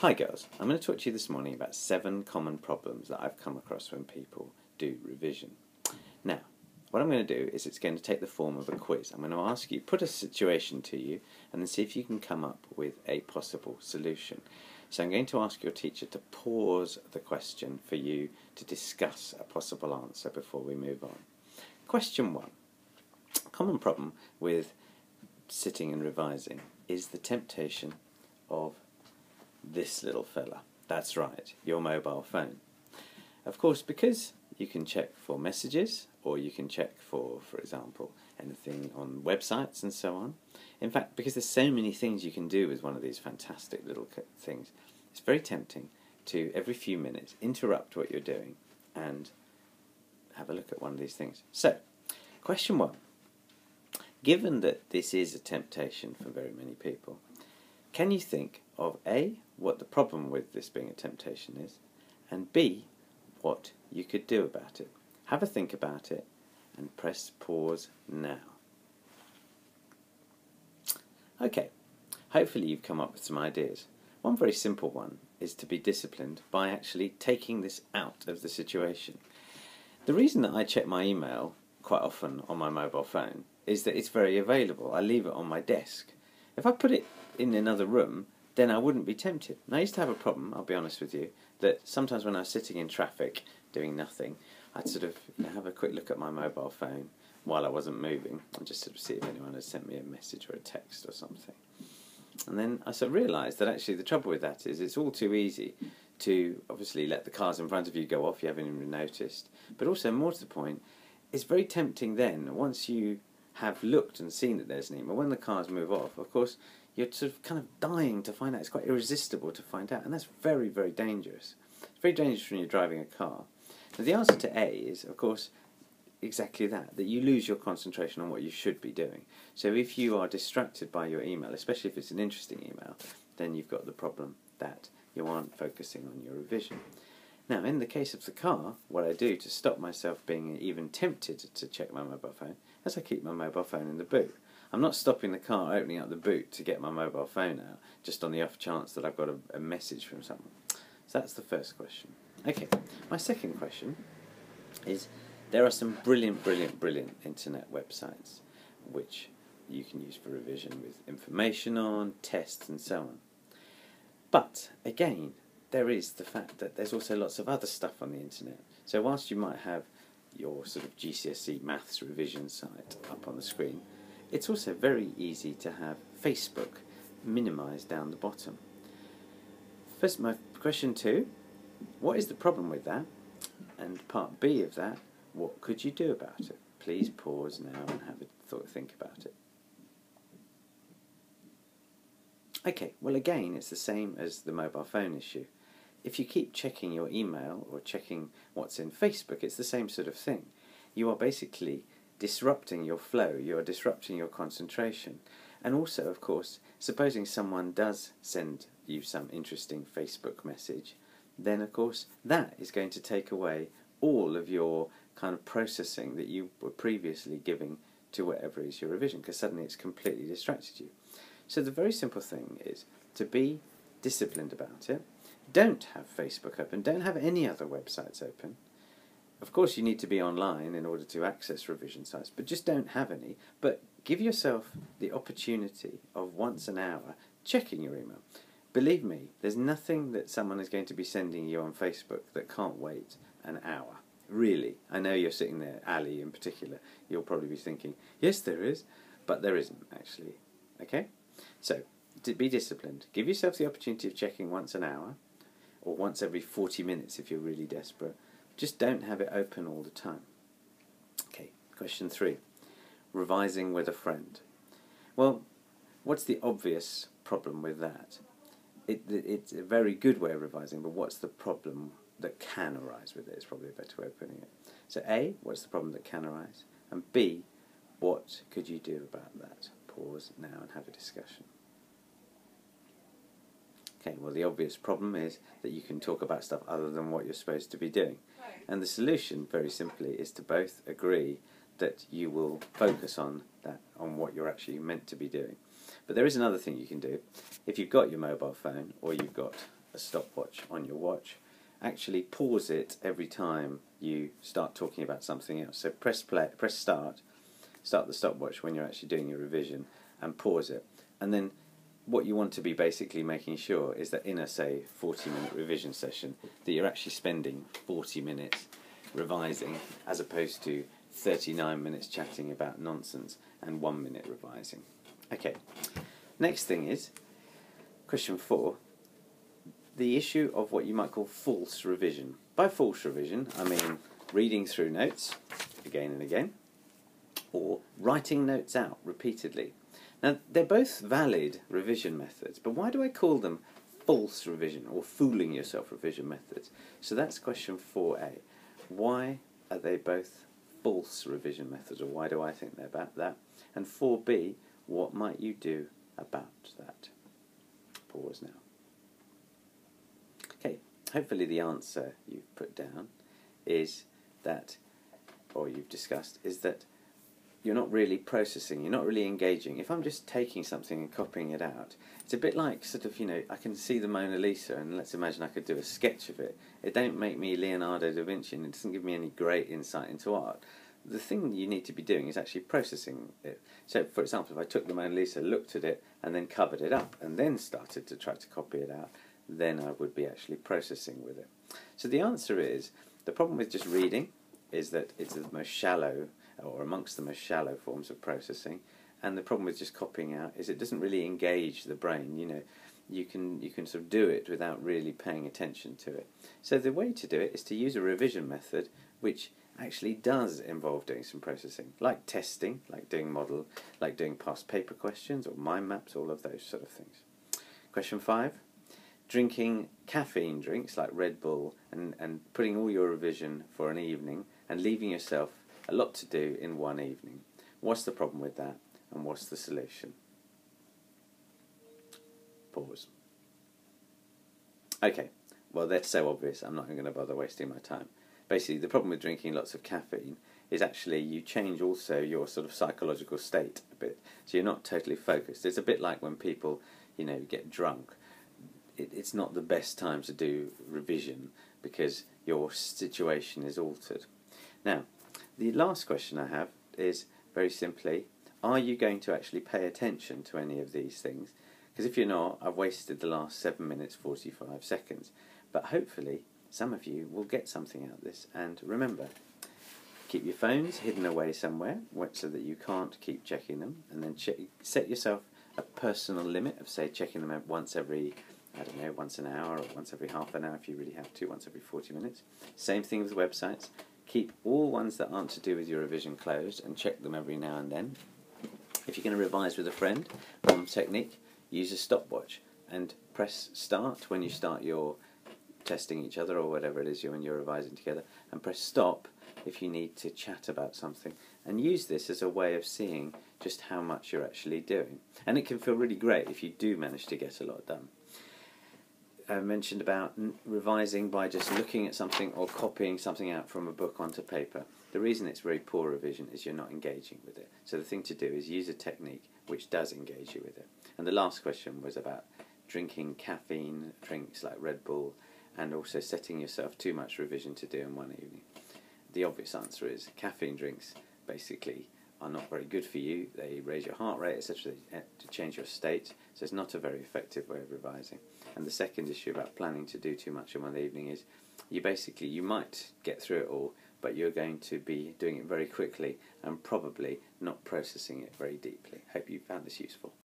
Hi girls, I'm going to talk to you this morning about 7 common problems that I've come across when people do revision. Now, what I'm going to do is it's going to take the form of a quiz. I'm going to ask you, put a situation to you, and then see if you can come up with a possible solution. So I'm going to ask your teacher to pause the question for you to discuss a possible answer before we move on. Question 1. Common problem with sitting and revising is the temptation of this little fella. That's right, your mobile phone. Of course, because you can check for messages, or you can check for example, anything on websites and so on. In fact, because there's so many things you can do with one of these fantastic little things, it's very tempting to, every few minutes, interrupt what you're doing and have a look at one of these things. So, question 1. Given that this is a temptation for very many people, can you think of A, what the problem with this being a temptation is, and B, what you could do about it? Have a think about it and press pause now. Okay, hopefully you've come up with some ideas. One very simple one is to be disciplined by actually taking this out of the situation. The reason that I check my email quite often on my mobile phone is that it's very available. I leave it on my desk. If I put it in another room, then I wouldn't be tempted. And I used to have a problem, I'll be honest with you, that sometimes when I was sitting in traffic doing nothing, I'd sort of have a quick look at my mobile phone while I wasn't moving and just sort of see if anyone had sent me a message or a text or something. And then I sort of realised that actually the trouble with that is it's all too easy to obviously let the cars in front of you go off, you haven't even noticed, but also more to the point, it's very tempting then, once you have looked and seen that there's an email, when the cars move off, of course, you're sort of kind of dying to find out. It's quite irresistible to find out, and that's very, very dangerous. It's very dangerous when you're driving a car. Now, the answer to A is, of course, exactly that you lose your concentration on what you should be doing. So if you are distracted by your email, especially if it's an interesting email, then you've got the problem that you aren't focusing on your revision. Now, in the case of the car, what I do to stop myself being even tempted to check my mobile phone is I keep my mobile phone in the boot. I'm not stopping the car, opening up the boot to get my mobile phone out, just on the off chance that I've got a message from someone. So that's the first question. Okay, my second question is, there are some brilliant internet websites which you can use for revision with information on, tests and so on. But, again, there is the fact that there's also lots of other stuff on the internet. So whilst you might have your sort of GCSE maths revision site up on the screen, it's also very easy to have Facebook minimised down the bottom. First, my question 2, what is the problem with that? And part B of that, what could you do about it? Please pause now and have a think about it. Okay, well again, it's the same as the mobile phone issue. If you keep checking your email or checking what's in Facebook, it's the same sort of thing. You are basically disrupting your flow, you are disrupting your concentration. And also, of course, supposing someone does send you some interesting Facebook message, then of course that is going to take away all of your kind of processing that you were previously giving to whatever is your revision, because suddenly it's completely distracted you. So the very simple thing is to be disciplined about it. Don't have Facebook open, don't have any other websites open. Of course you need to be online in order to access revision sites, but just don't have any. But give yourself the opportunity of once an hour checking your email. Believe me, there's nothing that someone is going to be sending you on Facebook that can't wait an hour. Really. I know you're sitting there, Ali in particular, you'll probably be thinking, yes there is, but there isn't actually. Okay? So, to be disciplined, give yourself the opportunity of checking once an hour, or once every 40 minutes if you're really desperate. Just don't have it open all the time. Okay, question 3. Revising with a friend. Well, what's the obvious problem with that? It's a very good way of revising, but what's the problem that can arise with it? It's probably a better way of putting it. So A, what's the problem that can arise? And B, what could you do about that? Pause now and have a discussion. Okay, well the obvious problem is that you can talk about stuff other than what you're supposed to be doing. And the solution, very simply, is to both agree that you will focus on what you're actually meant to be doing. But there is another thing you can do. If you've got your mobile phone or you've got a a stopwatch on your watch, actually pause it every time you start talking about something else. So press start the stopwatch when you're actually doing your revision, and pause it. And then what you want to be basically making sure is that in a, say, 40-minute revision session, that you're actually spending 40 minutes revising as opposed to 39 minutes chatting about nonsense and 1 minute revising. Okay, next thing is question 4, the issue of what you might call false revision. By false revision, I mean reading through notes again and again, or writing notes out repeatedly. Now, they're both valid revision methods, but why do I call them false revision or fooling yourself revision methods? So that's question 4a. Why are they both false revision methods, or why do I think they're about that? And 4b, what might you do about that? Pause now. Okay, hopefully the answer you've put down is that, or you've discussed, is that you're not really processing, you're not really engaging. If I'm just taking something and copying it out, it's a bit like sort of, I can see the Mona Lisa and let's imagine I could do a sketch of it. It don't make me Leonardo da Vinci and it doesn't give me any great insight into art. The thing you need to be doing is actually processing it. So, for example, if I took the Mona Lisa, looked at it, and then covered it up, and then started to try to copy it out, then I would be actually processing with it. So the answer is, the problem with just reading is that it's the most shallow, or amongst the most shallow forms of processing, and the problem with just copying out is it doesn't really engage the brain. You can sort of do it without really paying attention to it. So the way to do it is to use a revision method which actually does involve doing some processing, like testing, like doing past paper questions or mind maps, all of those sort of things. Question 5. Drinking caffeine drinks like Red Bull and putting all your revision for an evening and leaving yourself a lot to do in one evening. What's the problem with that, and what's the solution? Pause. Okay, well that's so obvious I'm not going to bother wasting my time. Basically, the problem with drinking lots of caffeine is actually you change also your sort of psychological state a bit, so you're not totally focused. It's a bit like when people, get drunk. It's not the best time to do revision because your situation is altered. Now, the last question I have is very simply, are you going to actually pay attention to any of these things? Because if you're not, I've wasted the last 7 minutes 45 seconds. But hopefully some of you will get something out of this. And remember, keep your phones hidden away somewhere so that you can't keep checking them. And then set yourself a personal limit of, say, checking them once every, once an hour, or once every half an hour if you really have to, once every 40 minutes. Same thing with websites. Keep all ones that aren't to do with your revision closed and check them every now and then. If you're going to revise with a friend, one technique, use a stopwatch and press start when you start your testing each other or whatever it is when you're revising together, and press stop if you need to chat about something, and use this as a way of seeing just how much you're actually doing. And it can feel really great if you do manage to get a lot done. I mentioned about revising by just looking at something or copying something out from a book onto paper. The reason it's very poor revision is you're not engaging with it. So the thing to do is use a technique which does engage you with it. And the last question was about drinking caffeine drinks like Red Bull and also setting yourself too much revision to do in one evening. The obvious answer is caffeine drinks basically are not very good for you. They raise your heart rate, etc., to change your state, so it's not a very effective way of revising. And the second issue about planning to do too much in one evening is you might get through it all, but you're going to be doing it very quickly and probably not processing it very deeply. Hope you found this useful.